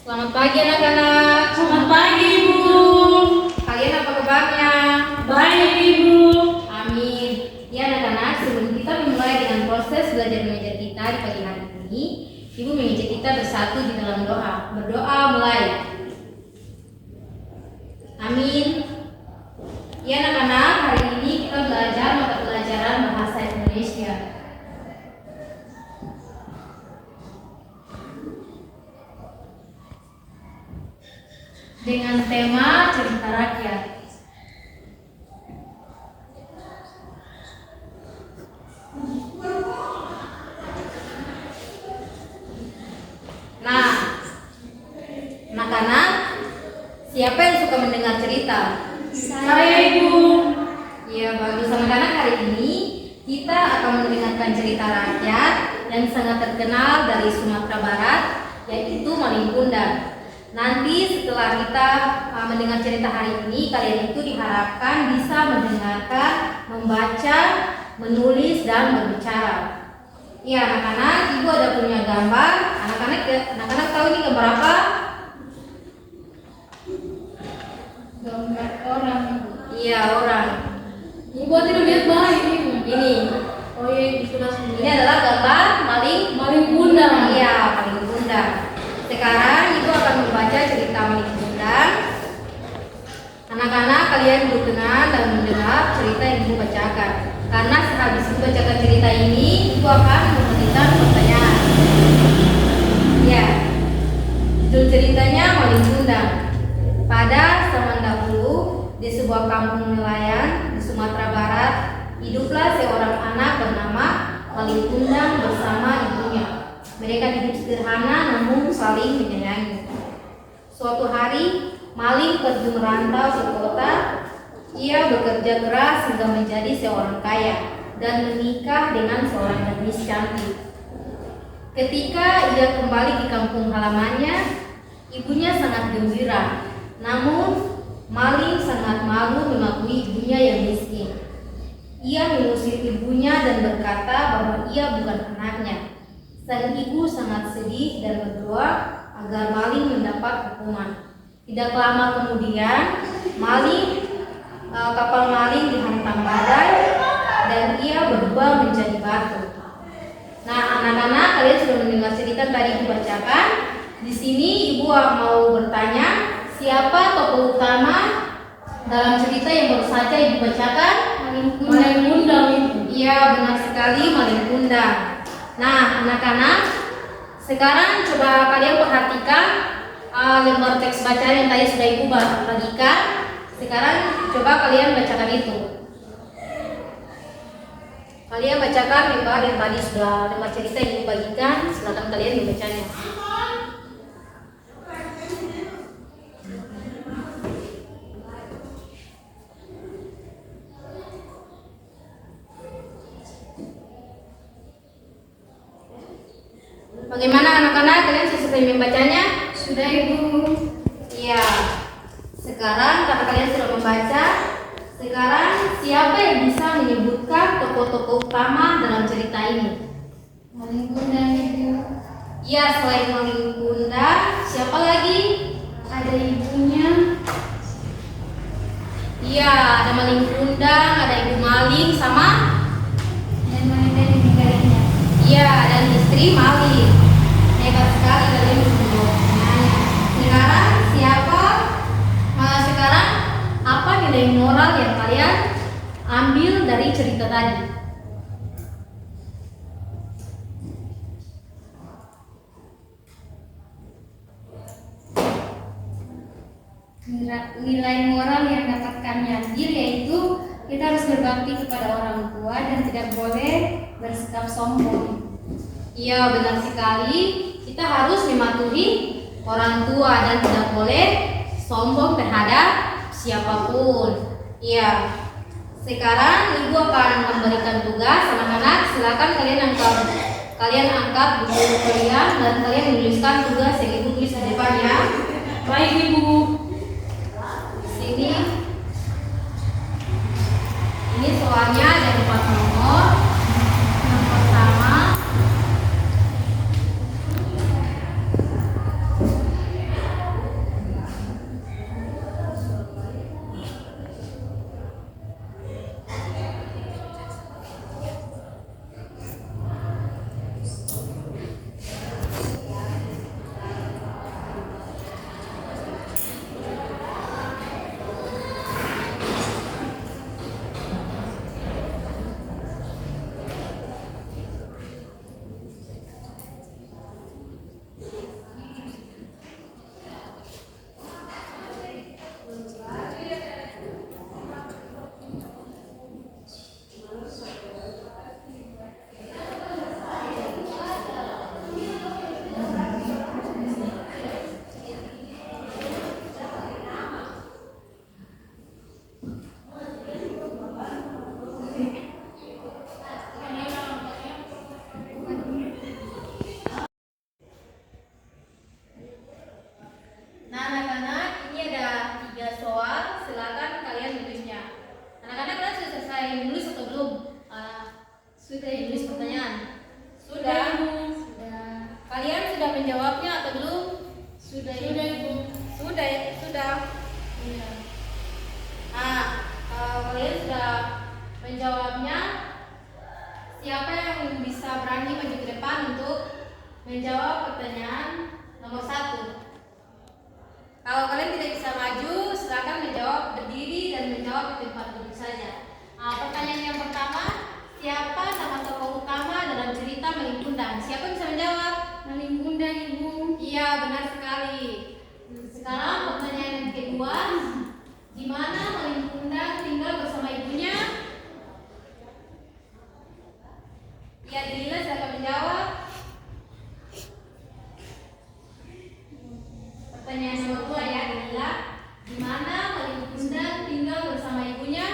Selamat pagi anak-anak. Selamat pagi Ibu. Kalian apa kabarnya? Baik Ibu. Amin. Ya anak-anak, sebelum kita memulai dengan proses belajar mengajar kita di pagi hari ini, Ibu mengajak kita bersatu di dalam doa. Berdoa mulai. Amin. Ya anak-anak, hari ini kita belajar mata pelajaran bahasa Indonesia. Dengan tema cerita rakyat. Nah, anak-anak, siapa yang suka mendengar cerita? Saya Ibu. Ya, bagus anak-anak, hari ini kita akan mendengarkan cerita rakyat yang sangat terkenal dari Sumatera Barat, yaitu Malin Kundang. Nanti setelah kita mendengar cerita hari ini, kalian itu diharapkan bisa mendengarkan, membaca, menulis, dan berbicara. Ya anak-anak, Ibu ada punya gambar. Anak-anak tahu ini gambar apa? Gambar orang. Iya, orang. Ibu tidak lihat baik Ibu. Ini. Oh iya, sudah sembuh. Ini adalah gambar Malin Kundang. Iya, Malin Kundang. Sekarang Ibu akan membaca cerita Malin Kundang. Anak-anak, kalian duduk tenang dan mendengar cerita yang Ibu bacakan. Karena sehabis Ibu bacakan cerita ini, Ibu akan memberikan pertanyaan. Ya, judul ceritanya Malin Kundang. Pada zaman dahulu, di sebuah kampung nelayan di Sumatera Barat, hiduplah seorang anak bernama Malin Kundang bersama ibunya. Mereka hidup sederhana namun saling menyayangi. Suatu hari, Malin pergi merantau ke kota. Ia bekerja keras hingga menjadi seorang kaya dan menikah dengan seorang gadis cantik. Ketika ia kembali di kampung halamannya, ibunya sangat gembira. Namun, Malin sangat malu mengakui ibunya yang miskin. Ia mengusir ibunya dan berkata bahwa ia bukan anaknya. Sang ibu sangat sedih dan berdoa agar Malin mendapat hukuman. Tidak lama kemudian, kapal Malin dihantam badai dan ia berubah menjadi batu. Nah, anak-anak, kalian sudah mendengar cerita tadi Ibu bacakan. Di sini Ibu mau bertanya, siapa tokoh utama dalam cerita yang baru saja Ibu bacakan? Malin Kundang Ibu. Iya, benar sekali, Malin Kundang. Nah, anak-anak, sekarang coba kalian perhatikan lembar teks bacaan yang tadi sudah Ibu bagikan. Sekarang coba kalian bacakan itu. Kalian bacakan lembar yang tadi sudah lembar cerita yang Ibu bagikan. Silakan kalian membacanya. Bagaimana anak-anak, kalian sudah selesai membacanya? Sudah Ibu. Iya. Sekarang karena kalian sudah membaca, sekarang siapa yang bisa menyebutkan tokoh-tokoh utama dalam cerita ini? Malin Kundang Ibu. Iya, selain Malin Kundang, siapa lagi? Ada ibunya. Iya, ada Malin Kundang, ada Ibu Malin sama Dan Malin dan ibunya. iya, dan istri Malin. Hebat sekali kalian bisa menjawabnya. Sekarang apa nilai moral yang kalian ambil dari cerita tadi? Nilai moral yang dapat kami ambil yaitu kita harus berbakti kepada orang tua dan tidak boleh bersikap sombong. Iya, benar sekali. Kita harus mematuhi orang tua dan tidak boleh sombong terhadap siapapun. Iya. Sekarang Ibu akan memberikan tugas anak-anak. Silakan kalian angkat buku kalian dan kalian menuliskan tugas yang Ibu tulis di depan ya. Baik Ibu. Sini. Ini soalnya ada 4 nomor. Yang pertama, Sudah Ibu. Sudah. Iya. Nah, kalau kalian sudah menjawabnya, siapa yang bisa berani maju ke depan untuk menjawab pertanyaan nomor 1? Kalau kalian tidak bisa maju, silakan menjawab berdiri dan menjawab di tempat duduk saja. Nah, pertanyaan yang pertama, siapa nama tokoh utama dalam cerita Malin Kundang? Siapa bisa menjawab? Malin Kundang, Ibu. Iya, benar sekali. Sekarang pertanyaan yang kedua, di mana Malin Kundang tinggal bersama ibunya? Ya, Delila silakan menjawab. Pertanyaan nomor 2 ya, Delila. Di mana Malin Kundang tinggal bersama ibunya?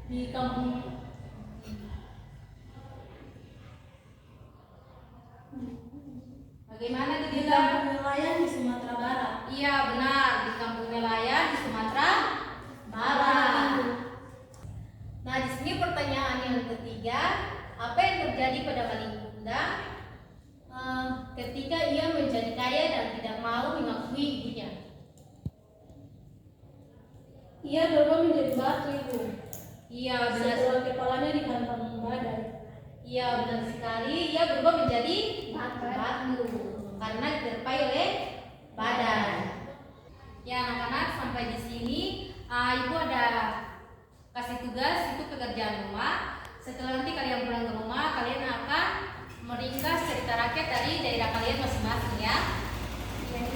Di kampung. Bagaimana Delila? Nelayan di Sumatera Barat. Iya, benar, di kampung nelayan di Sumatera Barat. Nah, di sini pertanyaan yang ketiga, apa yang terjadi pada Malin Kundang ketika ia menjadi kaya dan tidak mau mengakui ibunya? Ia berubah menjadi batu, Ibu. Iya, benar. Setelah kepalanya dihantam badai. Iya, benar sekali. Ia berubah menjadi batu karena diterpai oleh badai. Ya, anak-anak, sampai di sini Ibu ada kasih tugas, itu pekerjaan rumah. Setelah nanti kalian pulang ke rumah, kalian akan meringkas cerita rakyat dari daerah kalian masing-masing ya.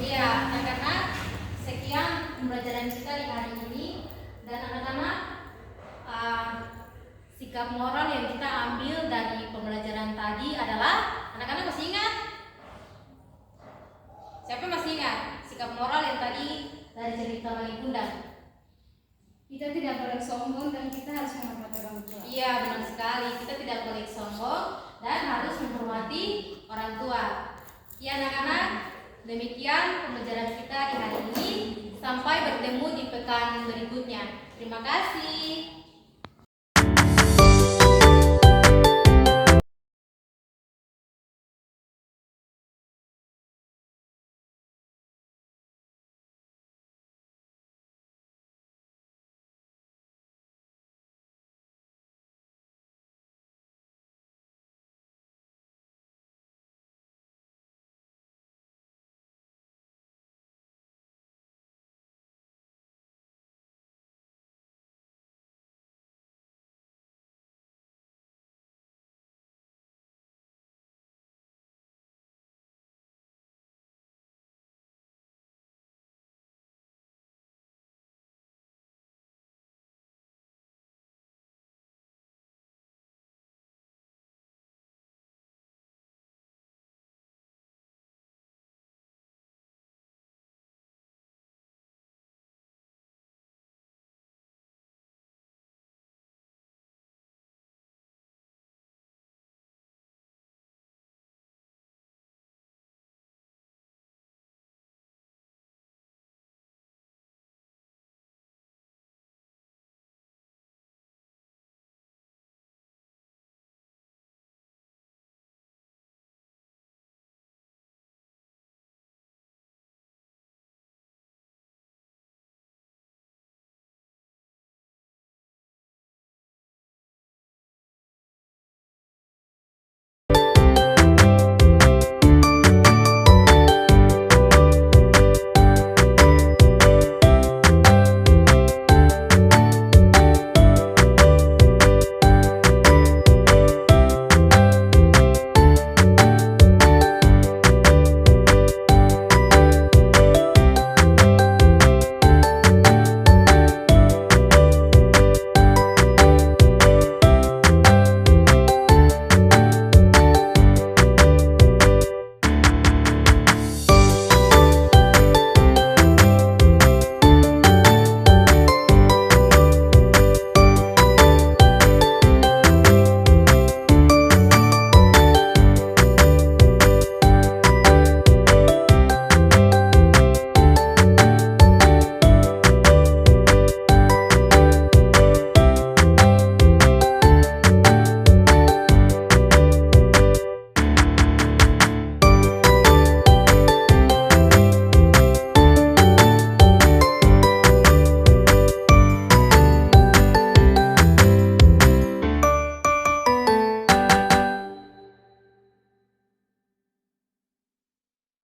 Iya, anak-anak, sekian pembelajaran kita di hari ini. Dan anak-anak, sikap moral yang kita ambil dari pembelajaran tadi adalah, anak-anak masih ingat? Siapa masih ingat sikap moral yang tadi dari cerita Malin Kundang? Kita tidak boleh sombong dan kita harus menghormati orang tua. Iya, benar sekali. Kita tidak boleh sombong dan harus menghormati orang tua. Ya, anak-anak, demikian pembelajaran kita di hari ini. Sampai bertemu di pekan berikutnya. Terima kasih.